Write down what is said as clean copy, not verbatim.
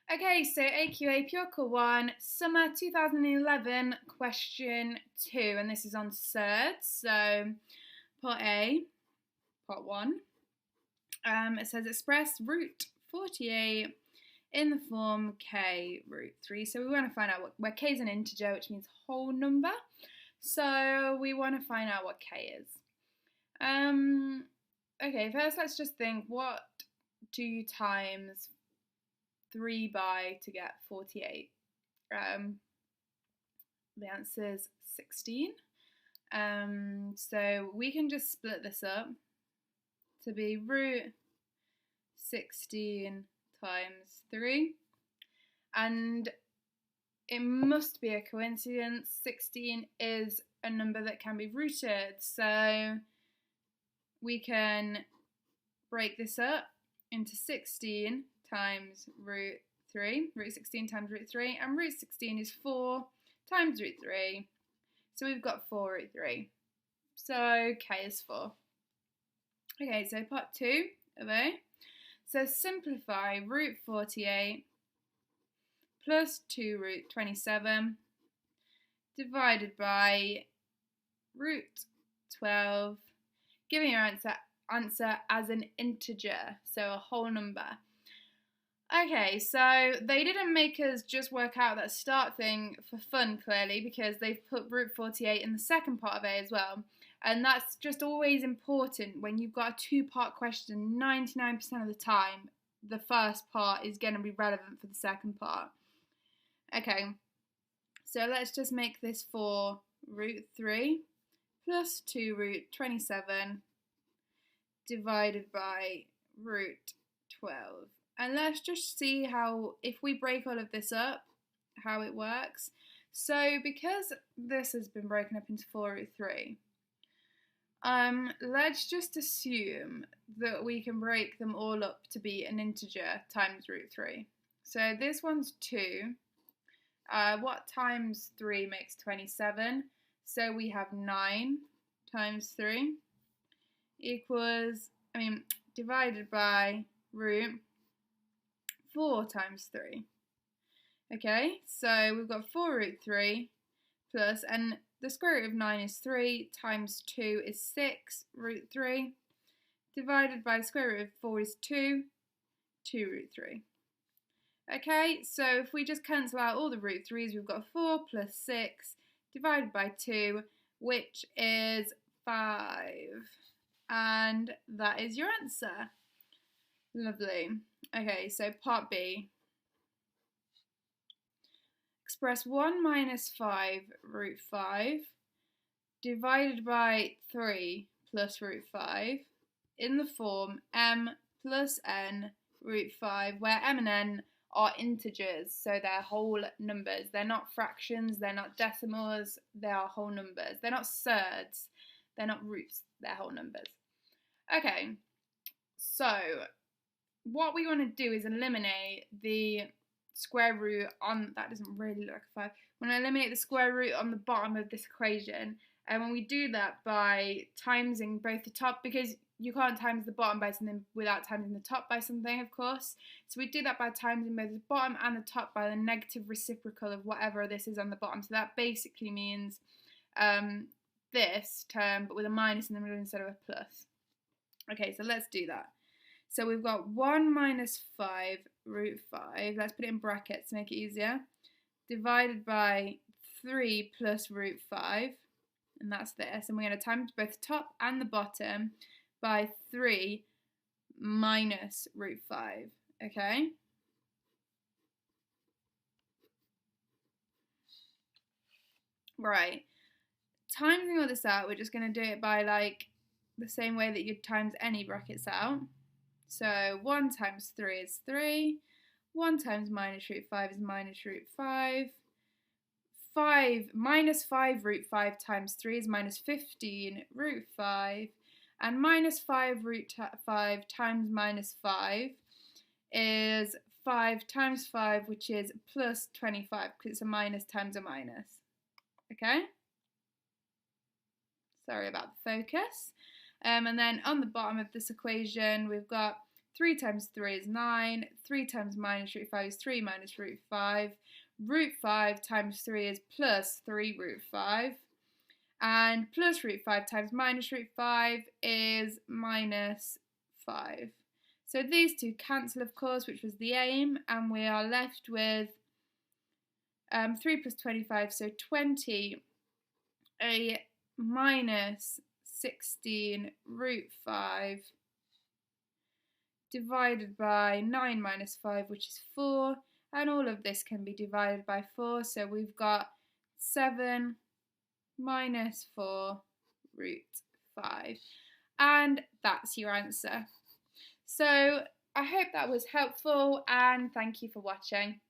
Okay, so AQA Pure Core 1, Summer 2011, question 2, and this is on surds. So, part A, part 1, it says express root 48 in the form k root 3. So, we want to find out where k is an integer, which means whole number. So, we want to find out what k is. Okay, first let's just think, what do you times 3 by to get 48? The answer is 16. So we can just split this up to be root 16 times 3. And it must be a coincidence. 16 is a number that can be rooted. So we can break this up into 16 times root 3. Root 16 times root 3. And root 16 is 4 times root 3. So we've got 4 root 3. So k is 4. Okay, so part 2 of A. So simplify root 48 plus 2 root 27 divided by root 12, giving your answer as an integer, so a whole number. Okay, so they didn't make us just work out that start thing for fun, clearly, because they've put root 48 in the second part of A as well. And that's just always important when you've got a two-part question. 99% of the time, the first part is going to be relevant for the second part. Okay, so let's just make this for root 3 plus 2 root 27 divided by root 12. And let's just see how, if we break all of this up, how it works. So because this has been broken up into 4 root 3, let's just assume that we can break them all up to be an integer times root 3. So this one's 2. What times 3 makes 27? So we have 9 times 3 equals, divided by root 4 times 3. Okay, so we've got 4 root 3 plus, and the square root of 9 is 3, times 2 is 6 root 3, divided by the square root of 4 is 2 root 3. Okay, so if we just cancel out all the root 3's, we've got 4 plus 6 divided by 2, which is 5. And that is your answer. Lovely. Okay, so part B. Express 1 minus 5 root 5 divided by 3 plus root 5 in the form m plus n root 5, where m and n are integers, so they're whole numbers. They're not fractions, they're not decimals, they are whole numbers. They're not surds, they're not roots, they're whole numbers. Okay, so what we want to do is eliminate the square root on, that doesn't really look like a 5. We want to eliminate the square root on the bottom of this equation. And when we do that by timesing both the top, because you can't times the bottom by something without timesing the top by something, of course. So we do that by timesing both the bottom and the top by the negative reciprocal of whatever this is on the bottom. So that basically means this term, but with a minus in the middle instead of a plus. Okay, so let's do that. So we've got 1 minus 5 root 5, let's put it in brackets to make it easier, divided by 3 plus root 5, and that's this. And we're going to times both the top and the bottom by 3 minus root 5, okay? Right, timesing all this out, we're just going to do it by like the same way that you'd times any brackets out. So 1 times 3 is 3, 1 times minus root 5 is minus root 5, minus 5 root 5 times 3 is minus 15 root 5, and minus 5 root 5 times minus 5 is 5 times 5, which is plus 25, because it's a minus times a minus. Okay? Sorry about the focus. And then on the bottom of this equation, we've got 3 times 3 is 9, 3 times minus root 5 is 3 minus root 5, root 5 times 3 is plus 3 root 5, and plus root 5 times minus root 5 is minus 5. So these two cancel, of course, which was the aim, and we are left with 3 plus 25, so 20, a minus 16 root 5 divided by 9 minus 5, which is 4, and all of this can be divided by 4, so we've got 7 minus 4 root 5, and that's your answer. So I hope that was helpful, and thank you for watching.